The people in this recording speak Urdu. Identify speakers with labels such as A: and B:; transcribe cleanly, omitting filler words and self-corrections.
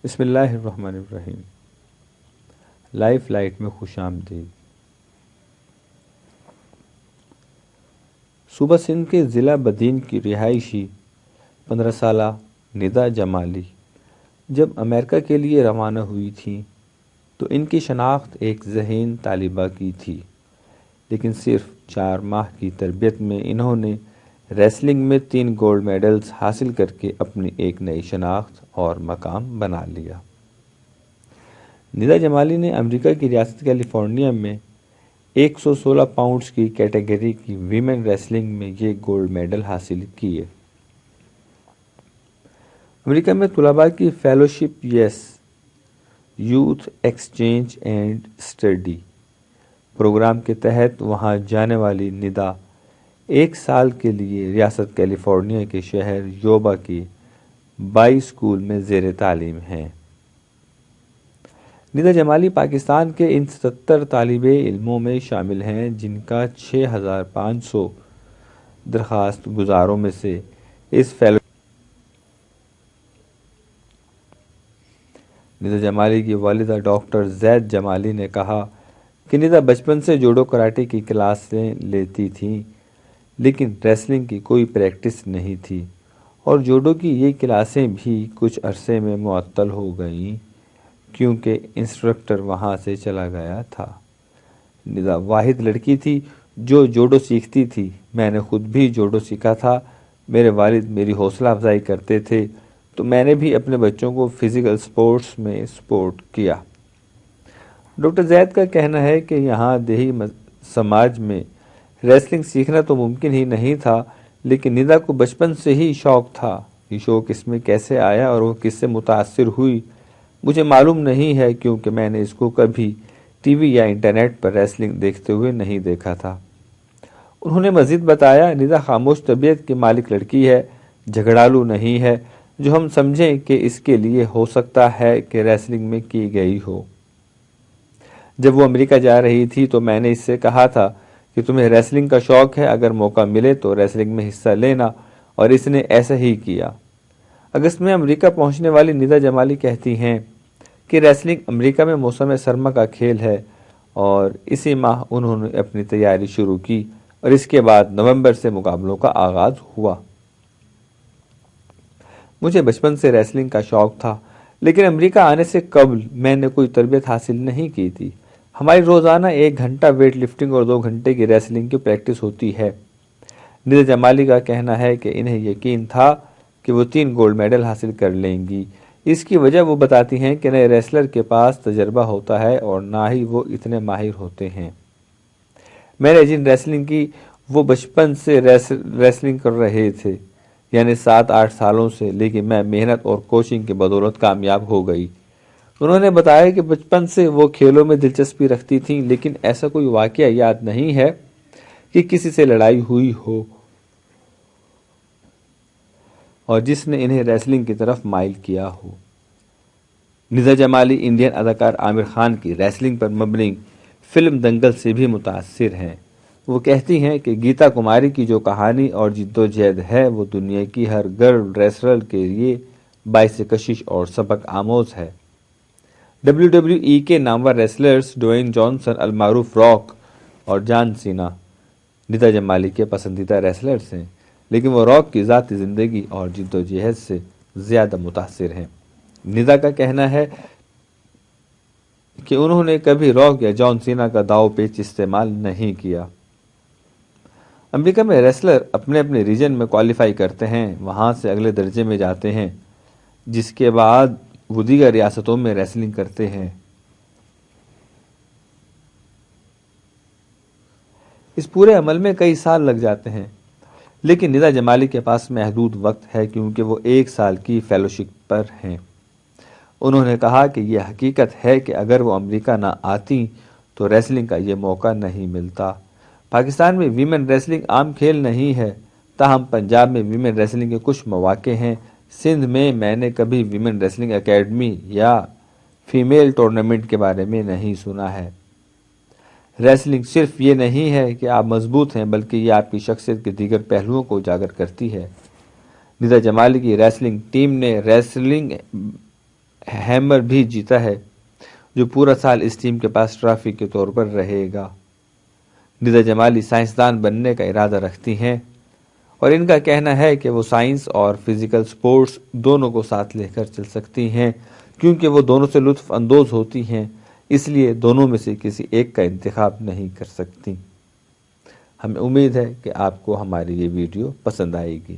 A: بسم اللہ الرحمن الرحیم۔ لائف لائٹ میں خوش آمدید۔ صوبہ سندھ کے ضلع بدین کی رہائشی 15 سالہ ندا جمالی جب امریکہ کے لیے روانہ ہوئی تھیں تو ان کی شناخت ایک ذہین طالبہ کی تھی، لیکن صرف 4 ماہ کی تربیت میں انہوں نے ریسلنگ میں 3 گولڈ میڈلز حاصل کر کے اپنی ایک نئی شناخت اور مقام بنا لیا۔ ندا جمالی نے امریکہ کی ریاست کیلیفورنیا میں 116 پاؤنڈز کی کیٹیگری کی ویمن ریسلنگ میں یہ گولڈ میڈل حاصل کیے۔ امریکہ میں طلباء کی fellowship youth exchange and study programme کے تحت وہاں جانے والی ندا 1 سال کے لیے ریاست کیلیفورنیا کے شہر یوبا کے بائی اسکول میں زیر تعلیم ہیں۔ ندا جمالی پاکستان کے ان 77 طالب علموں میں شامل ہیں جن کا 6500 درخواست گزاروں میں سے اس فیلوشپ۔ ندا جمالی کی والدہ ڈاکٹر زید جمالی نے کہا کہ ندا بچپن سے جوڈو کراٹے کی کلاسیں لیتی تھیں، لیکن ریسلنگ کی کوئی پریکٹس نہیں تھی اور جوڈو کی یہ کلاسیں بھی کچھ عرصے میں معطل ہو گئیں کیونکہ انسٹرکٹر وہاں سے چلا گیا تھا۔ ندا واحد لڑکی تھی جو جوڈو سیکھتی تھی۔ میں نے خود بھی جوڈو سیکھا تھا۔ میرے والد میری حوصلہ افزائی کرتے تھے تو میں نے بھی اپنے بچوں کو فزیکل سپورٹس میں سپورٹ کیا۔ ڈاکٹر زید کا کہنا ہے کہ یہاں دیہی سماج میں ریسلنگ سیکھنا تو ممکن ہی نہیں تھا، لیکن ندا کو بچپن سے ہی شوق تھا۔ یہ شوق اس میں کیسے آیا اور وہ کس سے متاثر ہوئی مجھے معلوم نہیں ہے، کیونکہ میں نے اس کو کبھی ٹی وی یا انٹرنیٹ پر ریسلنگ دیکھتے ہوئے نہیں دیکھا تھا۔ انہوں نے مزید بتایا، ندا خاموش طبیعت کی مالک لڑکی ہے، جھگڑالو نہیں ہے جو ہم سمجھیں کہ اس کے لیے ہو سکتا ہے کہ ریسلنگ میں کی گئی ہو۔ جب وہ امریکہ جا رہی تھی تو میں نے اس سے کہا تھا کہ تمہیں ریسلنگ کا شوق ہے، اگر موقع ملے تو ریسلنگ میں حصہ لینا، اور اس نے ایسا ہی کیا۔ اگست میں امریکہ پہنچنے والی ندا جمالی کہتی ہیں کہ ریسلنگ امریکہ میں موسم سرما کا کھیل ہے اور اسی ماہ انہوں نے اپنی تیاری شروع کی اور اس کے بعد نومبر سے مقابلوں کا آغاز ہوا۔ مجھے بچپن سے ریسلنگ کا شوق تھا، لیکن امریکہ آنے سے قبل میں نے کوئی تربیت حاصل نہیں کی تھی۔ ہماری روزانہ 1 گھنٹہ ویٹ لفٹنگ اور 2 گھنٹے کی ریسلنگ کی پریکٹس ہوتی ہے۔ ندا جمالی کا کہنا ہے کہ انہیں یقین تھا کہ وہ 3 گولڈ میڈل حاصل کر لیں گی۔ اس کی وجہ وہ بتاتی ہیں کہ نئے ریسلر کے پاس تجربہ ہوتا ہے اور نہ ہی وہ اتنے ماہر ہوتے ہیں۔ میں نے جن ریسلنگ کی وہ بچپن سے ریسلنگ کر رہے تھے، یعنی 7-8 سالوں سے، لیکن میں محنت اور کوچنگ کی بدولت کامیاب ہو گئی۔ انہوں نے بتایا کہ بچپن سے وہ کھیلوں میں دلچسپی رکھتی تھیں، لیکن ایسا کوئی واقعہ یاد نہیں ہے کہ کسی سے لڑائی ہوئی ہو اور جس نے انہیں ریسلنگ کی طرف مائل کیا ہو۔ ندا جمالی انڈین اداکار عامر خان کی ریسلنگ پر مبنی فلم دنگل سے بھی متاثر ہیں۔ وہ کہتی ہیں کہ گیتا کماری کی جو کہانی اور جدوجہد ہے وہ دنیا کی ہر گرل ریسلر کے لیے باعث کشش اور سبق آموز ہے۔ WWE کے نامور ریسلرز ڈوین جانسن، المعروف راک اور جان سینا ندا جمالی کے پسندیدہ ریسلرز ہیں، لیکن وہ راک کی ذاتی زندگی اور جدوجہد سے زیادہ متاثر ہیں۔ ندا کا کہنا ہے کہ انہوں نے کبھی راک یا جان سینا کا داؤ پیچ استعمال نہیں کیا۔ امریکہ میں ریسلر اپنے اپنے ریجن میں کوالیفائی کرتے ہیں، وہاں سے اگلے درجے میں جاتے ہیں، جس کے بعد وہ دیگر ریاستوں میں ریسلنگ کرتے ہیں۔ اس پورے عمل میں کئی سال لگ جاتے ہیں، لیکن ندا جمالی کے پاس محدود وقت ہے کیونکہ وہ 1 سال کی فیلوشپ پر ہیں۔ انہوں نے کہا کہ یہ حقیقت ہے کہ اگر وہ امریکہ نہ آتی تو ریسلنگ کا یہ موقع نہیں ملتا۔ پاکستان میں ویمن ریسلنگ عام کھیل نہیں ہے، تاہم پنجاب میں ویمن ریسلنگ کے کچھ مواقع ہیں۔ سندھ میں نے کبھی ویمن ریسلنگ اکیڈمی یا فیمیل ٹورنامنٹ کے بارے میں نہیں سنا ہے۔ ریسلنگ صرف یہ نہیں ہے کہ آپ مضبوط ہیں، بلکہ یہ آپ کی شخصیت کے دیگر پہلوؤں کو اجاگر کرتی ہے۔ ندا جمالی کی ریسلنگ ٹیم نے ریسلنگ ہیمر بھی جیتا ہے، جو پورا سال اس ٹیم کے پاس ٹرافی کے طور پر رہے گا۔ ندا جمالی سائنسدان بننے کا ارادہ رکھتی ہیں اور ان کا کہنا ہے کہ وہ سائنس اور فزیکل سپورٹس دونوں کو ساتھ لے کر چل سکتی ہیں، کیونکہ وہ دونوں سے لطف اندوز ہوتی ہیں، اس لیے دونوں میں سے کسی ایک کا انتخاب نہیں کر سکتی۔ ہمیں امید ہے کہ آپ کو ہماری یہ ویڈیو پسند آئے گی۔